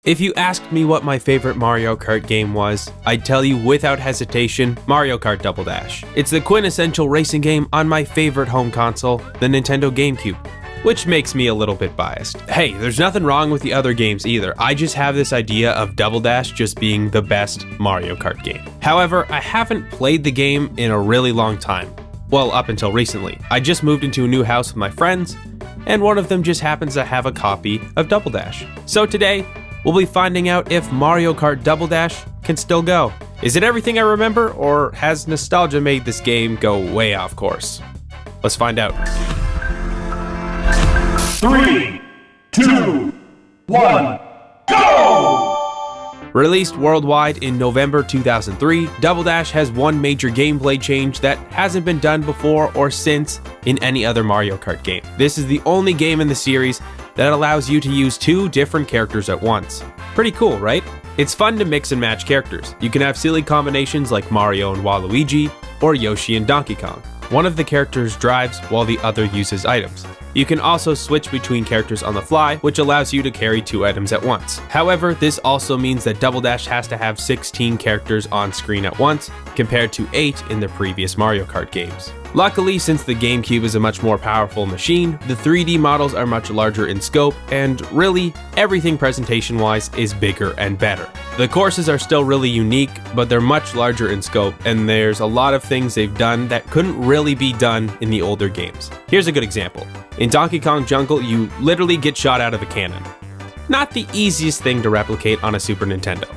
If you asked me what my favorite Mario Kart game was, I'd tell you without hesitation, Mario Kart Double Dash. It's the quintessential racing game on my favorite home console, the Nintendo GameCube, which makes me a little bit biased. Hey, there's nothing wrong with the other games either, I just have this idea of Double Dash just being the best Mario Kart game. However, I haven't played the game in a really long time. Well, up until recently. I just moved into a new house with my friends, and one of them just happens to have a copy of Double Dash. So today, we'll be finding out if Mario Kart Double Dash can still go. Is it everything I remember, or has nostalgia made this game go way off course? Let's find out. 3, 2, 1, go! Released worldwide in November 2003, Double Dash has one major gameplay change that hasn't been done before or since in any other Mario Kart game. This is the only game in the series that allows you to use two different characters at once. Pretty cool, right? It's fun to mix and match characters. You can have silly combinations like Mario and Waluigi, or Yoshi and Donkey Kong. One of the characters drives while the other uses items. You can also switch between characters on the fly, which allows you to carry two items at once. However, this also means that Double Dash has to have 16 characters on screen at once, compared to 8 in the previous Mario Kart games. Luckily, since the GameCube is a much more powerful machine, the 3D models are much larger in scope, and really, everything presentation-wise is bigger and better. The courses are still really unique, but they're much larger in scope, and there's a lot of things they've done that couldn't really be done in the older games. Here's a good example. In Donkey Kong Jungle, you literally get shot out of a cannon. Not the easiest thing to replicate on a Super Nintendo.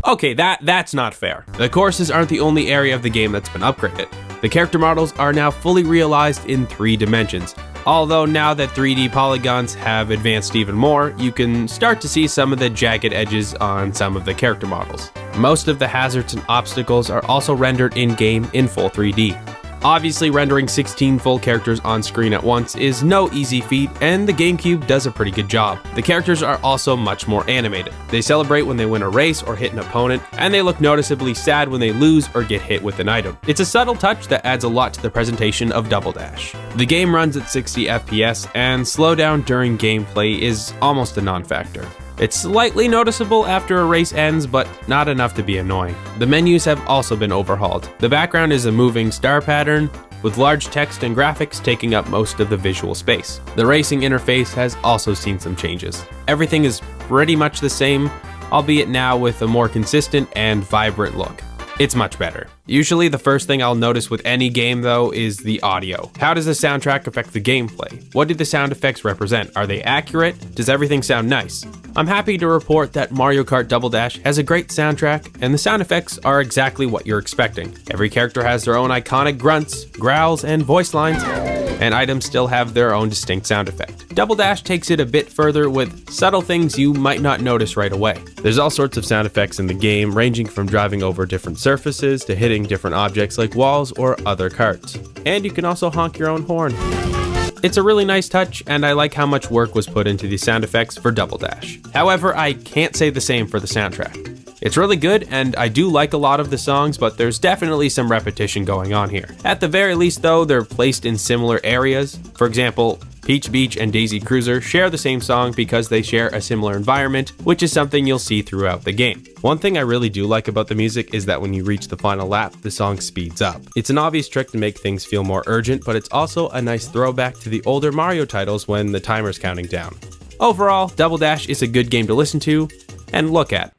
Okay, that's not fair. The courses aren't the only area of the game that's been upgraded. The character models are now fully realized in 3 dimensions. Although now that 3D polygons have advanced even more, you can start to see some of the jagged edges on some of the character models. Most of the hazards and obstacles are also rendered in-game in full 3D. Obviously, rendering 16 full characters on screen at once is no easy feat, and the GameCube does a pretty good job. The characters are also much more animated. They celebrate when they win a race or hit an opponent, and they look noticeably sad when they lose or get hit with an item. It's a subtle touch that adds a lot to the presentation of Double Dash. The game runs at 60 FPS, and slowdown during gameplay is almost a non-factor. It's slightly noticeable after a race ends, but not enough to be annoying. The menus have also been overhauled. The background is a moving star pattern, with large text and graphics taking up most of the visual space. The racing interface has also seen some changes. Everything is pretty much the same, albeit now with a more consistent and vibrant look. It's much better. Usually the first thing I'll notice with any game though is the audio. How does the soundtrack affect the gameplay? What do the sound effects represent? Are they accurate? Does everything sound nice? I'm happy to report that Mario Kart Double Dash has a great soundtrack, and the sound effects are exactly what you're expecting. Every character has their own iconic grunts, growls, and voice lines, and items still have their own distinct sound effect. Double Dash takes it a bit further with subtle things you might not notice right away. There's all sorts of sound effects in the game, ranging from driving over different surfaces to hitting different objects like walls or other carts. And you can also honk your own horn. It's a really nice touch, and I like how much work was put into the sound effects for Double Dash. However, I can't say the same for the soundtrack. It's really good, and I do like a lot of the songs, but there's definitely some repetition going on here. At the very least though, they're placed in similar areas. For example, Peach Beach and Daisy Cruiser share the same song because they share a similar environment, which is something you'll see throughout the game. One thing I really do like about the music is that when you reach the final lap, the song speeds up. It's an obvious trick to make things feel more urgent, but it's also a nice throwback to the older Mario titles when the timer's counting down. Overall, Double Dash is a good game to listen to and look at.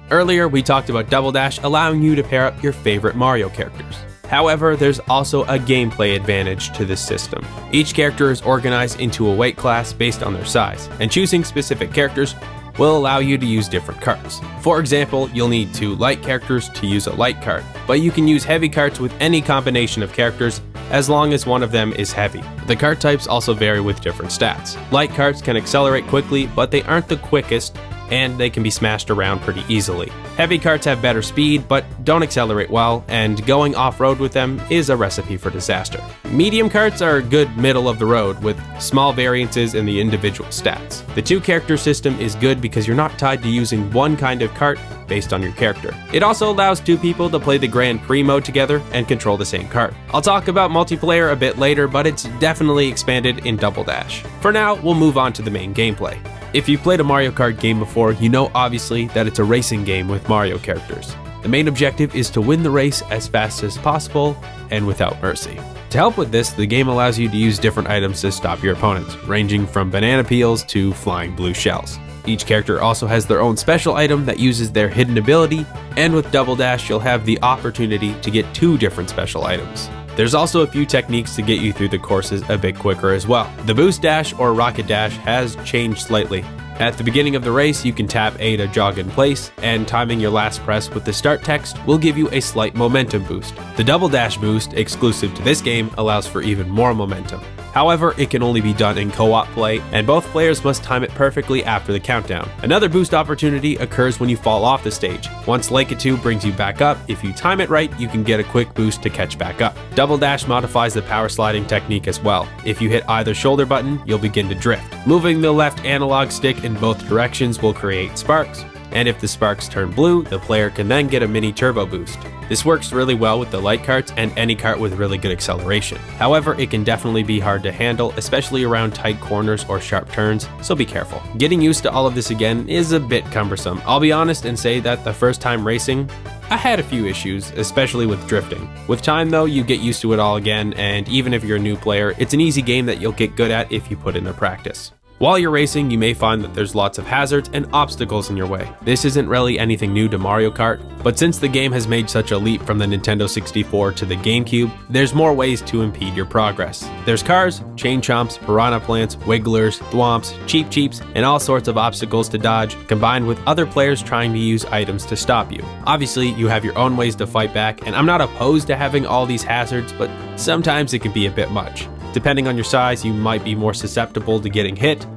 Earlier, we talked about Double Dash allowing you to pair up your favorite Mario characters. However, there's also a gameplay advantage to this system. Each character is organized into a weight class based on their size, and choosing specific characters will allow you to use different carts. For example, you'll need 2 light characters to use a light cart, but you can use heavy carts with any combination of characters as long as one of them is heavy. The cart types also vary with different stats. Light carts can accelerate quickly, but they aren't the quickest, and they can be smashed around pretty easily. Heavy karts have better speed, but don't accelerate well, and going off-road with them is a recipe for disaster. Medium karts are good middle of the road, with small variances in the individual stats. The two-character system is good because you're not tied to using one kind of kart based on your character. It also allows two people to play the Grand Prix mode together and control the same kart. I'll talk about multiplayer a bit later, but it's definitely expanded in Double Dash. For now, we'll move on to the main gameplay. If you've played a Mario Kart game before, you know obviously that it's a racing game with Mario characters. The main objective is to win the race as fast as possible and without mercy. To help with this, the game allows you to use different items to stop your opponents, ranging from banana peels to flying blue shells. Each character also has their own special item that uses their hidden ability, and with Double Dash you'll have the opportunity to get 2 different special items. There's also a few techniques to get you through the courses a bit quicker as well. The Boost Dash or Rocket Dash has changed slightly. At the beginning of the race, you can tap A to jog in place, and timing your last press with the start text will give you a slight momentum boost. The Double Dash boost, exclusive to this game, allows for even more momentum. However, it can only be done in co-op play, and both players must time it perfectly after the countdown. Another boost opportunity occurs when you fall off the stage. Once Like It 2 brings you back up, if you time it right, you can get a quick boost to catch back up. Double Dash modifies the power sliding technique as well. If you hit either shoulder button, you'll begin to drift. Moving the left analog stick in both directions will create sparks, and if the sparks turn blue, the player can then get a mini turbo boost. This works really well with the light karts and any kart with really good acceleration. However, it can definitely be hard to handle, especially around tight corners or sharp turns, so be careful. Getting used to all of this again is a bit cumbersome. I'll be honest and say that the first time racing, I had a few issues, especially with drifting. With time though, you get used to it all again, and even if you're a new player, it's an easy game that you'll get good at if you put in the practice. While you're racing, you may find that there's lots of hazards and obstacles in your way. This isn't really anything new to Mario Kart, but since the game has made such a leap from the Nintendo 64 to the GameCube, there's more ways to impede your progress. There's cars, chain chomps, piranha plants, wigglers, thwomps, cheap cheeps, and all sorts of obstacles to dodge, combined with other players trying to use items to stop you. Obviously, you have your own ways to fight back, and I'm not opposed to having all these hazards, but sometimes it can be a bit much. Depending on your size, you might be more susceptible to getting hit,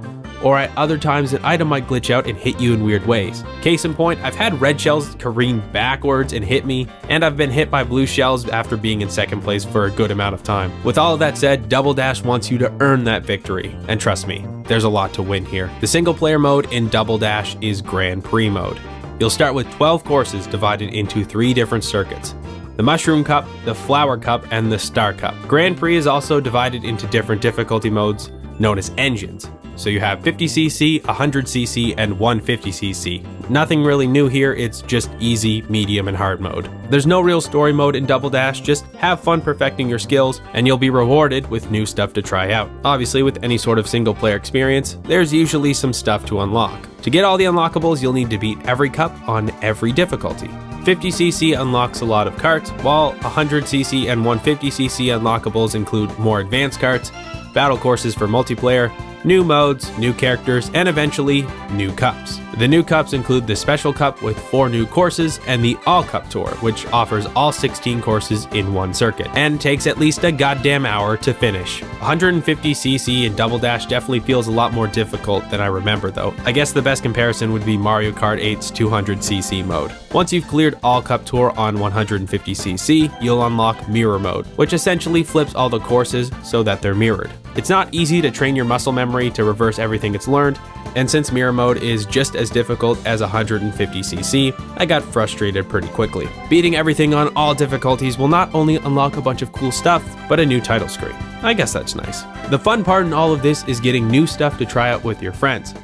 or at other times an item might glitch out and hit you in weird ways. Case in point, I've had red shells careen backwards and hit me, and I've been hit by blue shells after being in second place for a good amount of time. With all of that said, Double Dash wants you to earn that victory, and trust me, there's a lot to win here. The single player mode in Double Dash is Grand Prix mode. You'll start with 12 courses divided into 3 different circuits: the Mushroom Cup, the Flower Cup, and the Star Cup. Grand Prix is also divided into different difficulty modes known as engines. So you have 50cc, 100cc, and 150cc. Nothing really new here, it's just easy, medium, and hard mode. There's no real story mode in Double Dash, just have fun perfecting your skills, and you'll be rewarded with new stuff to try out. Obviously, with any sort of single player experience, there's usually some stuff to unlock. To get all the unlockables, you'll need to beat every cup on every difficulty. 50cc unlocks a lot of karts, while 100cc and 150cc unlockables include more advanced karts, battle courses for multiplayer, new modes, new characters, and eventually new cups. The new cups include the Special Cup with 4 new courses and the All Cup Tour, which offers all 16 courses in one circuit and takes at least a goddamn hour to finish. 150cc in Double Dash definitely feels a lot more difficult than I remember though. I guess the best comparison would be Mario Kart 8's 200cc mode. Once you've cleared All Cup Tour on 150cc, you'll unlock Mirror Mode, which essentially flips all the courses so that they're mirrored. It's not easy to train your muscle memory to reverse everything it's learned, and since Mirror Mode is just as difficult as 150cc, I got frustrated pretty quickly. Beating everything on all difficulties will not only unlock a bunch of cool stuff, but a new title screen. I guess that's nice. The fun part in all of this is getting new stuff to try out with your friends.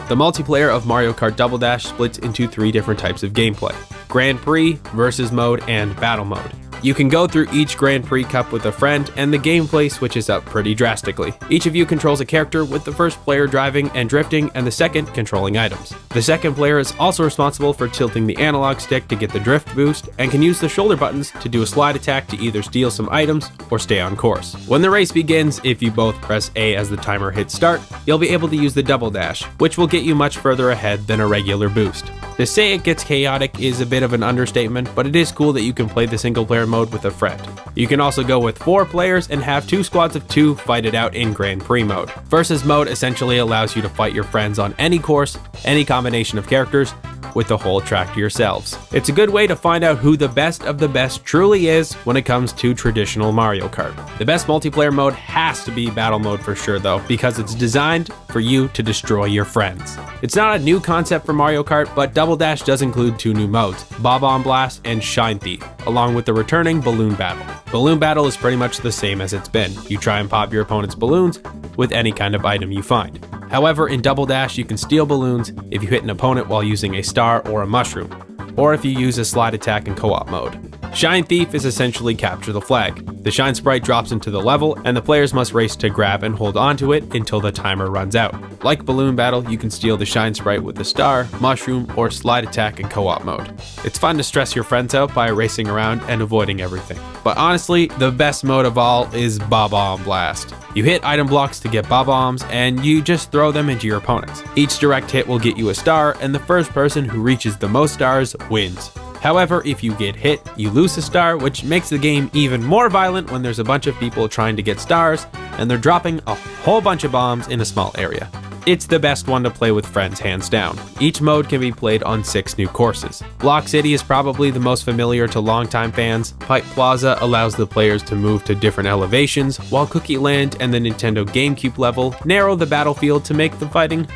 The multiplayer of Mario Kart Double Dash splits into 3 different types of gameplay: Grand Prix, Versus Mode, and Battle Mode. You can go through each Grand Prix Cup with a friend, and the gameplay switches up pretty drastically. Each of you controls a character, with the first player driving and drifting, and the second controlling items. The second player is also responsible for tilting the analog stick to get the drift boost, and can use the shoulder buttons to do a slide attack to either steal some items or stay on course. When the race begins, if you both press A as the timer hits start, you'll be able to use the Double Dash, which will get you much further ahead than a regular boost. To say it gets chaotic is a bit of an understatement, but it is cool that you can play the single player mode with a friend. You can also go with 4 players and have 2 squads of 2 fight it out in Grand Prix mode. Versus mode essentially allows you to fight your friends on any course, any combination of characters, with the whole track to yourselves. It's a good way to find out who the best of the best truly is when it comes to traditional Mario Kart. The best multiplayer mode has to be battle mode for sure though, because it's designed for you to destroy your friends. It's not a new concept for Mario Kart, but Double Dash does include 2 new modes, Bob-omb Blast and Shine Thief, along with the returning Balloon Battle. Balloon Battle is pretty much the same as it's been. You try and pop your opponent's balloons with any kind of item you find. However, in Double Dash, you can steal balloons if you hit an opponent while using a star or a mushroom, or if you use a slide attack in co-op mode. Shine Thief is essentially capture the flag. The shine sprite drops into the level, and the players must race to grab and hold onto it until the timer runs out. Like Balloon Battle, you can steal the shine sprite with a star, mushroom, or slide attack in co-op mode. It's fun to stress your friends out by racing around and avoiding everything. But honestly, the best mode of all is Bob-omb Blast. You hit item blocks to get bob-ombs, and you just throw them into your opponents. Each direct hit will get you a star, and the first person who reaches the most stars wins. However, if you get hit, you lose a star, which makes the game even more violent when there's a bunch of people trying to get stars, and they're dropping a whole bunch of bombs in a small area. It's the best one to play with friends hands down. Each mode can be played on 6 new courses. Block City is probably the most familiar to longtime fans. Pipe Plaza allows the players to move to different elevations, while Cookie Land and the Nintendo GameCube level narrow the battlefield to make the fighting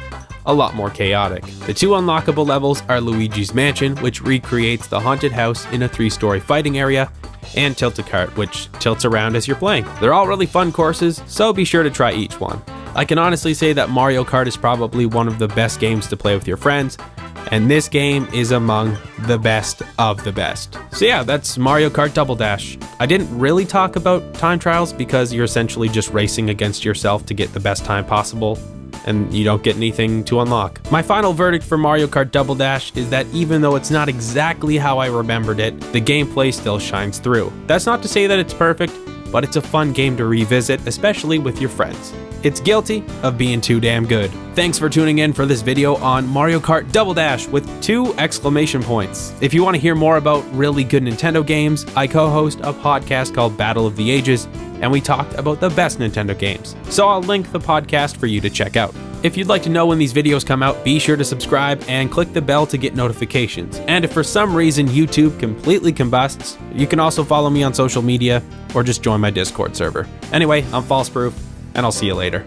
a lot more chaotic. The 2 unlockable levels are Luigi's Mansion, which recreates the haunted house in a 3-story fighting area, and Tilt-A-Kart, which tilts around as you're playing. They're all really fun courses, so be sure to try each one. I can honestly say that Mario Kart is probably one of the best games to play with your friends, and this game is among the best of the best. So yeah, that's Mario Kart Double Dash. I didn't really talk about time trials because you're essentially just racing against yourself to get the best time possible, and you don't get anything to unlock. My final verdict for Mario Kart Double Dash is that even though it's not exactly how I remembered it, the gameplay still shines through. That's not to say that it's perfect, but it's a fun game to revisit, especially with your friends. It's guilty of being too damn good. Thanks for tuning in for this video on Mario Kart Double Dash with 2 exclamation points. If you want to hear more about really good Nintendo games, I co-host a podcast called Battle of the Ages, and we talked about the best Nintendo games. So I'll link the podcast for you to check out. If you'd like to know when these videos come out, be sure to subscribe and click the bell to get notifications. And if for some reason YouTube completely combusts, you can also follow me on social media or just join my Discord server. Anyway, I'm FalseProof, and I'll see you later.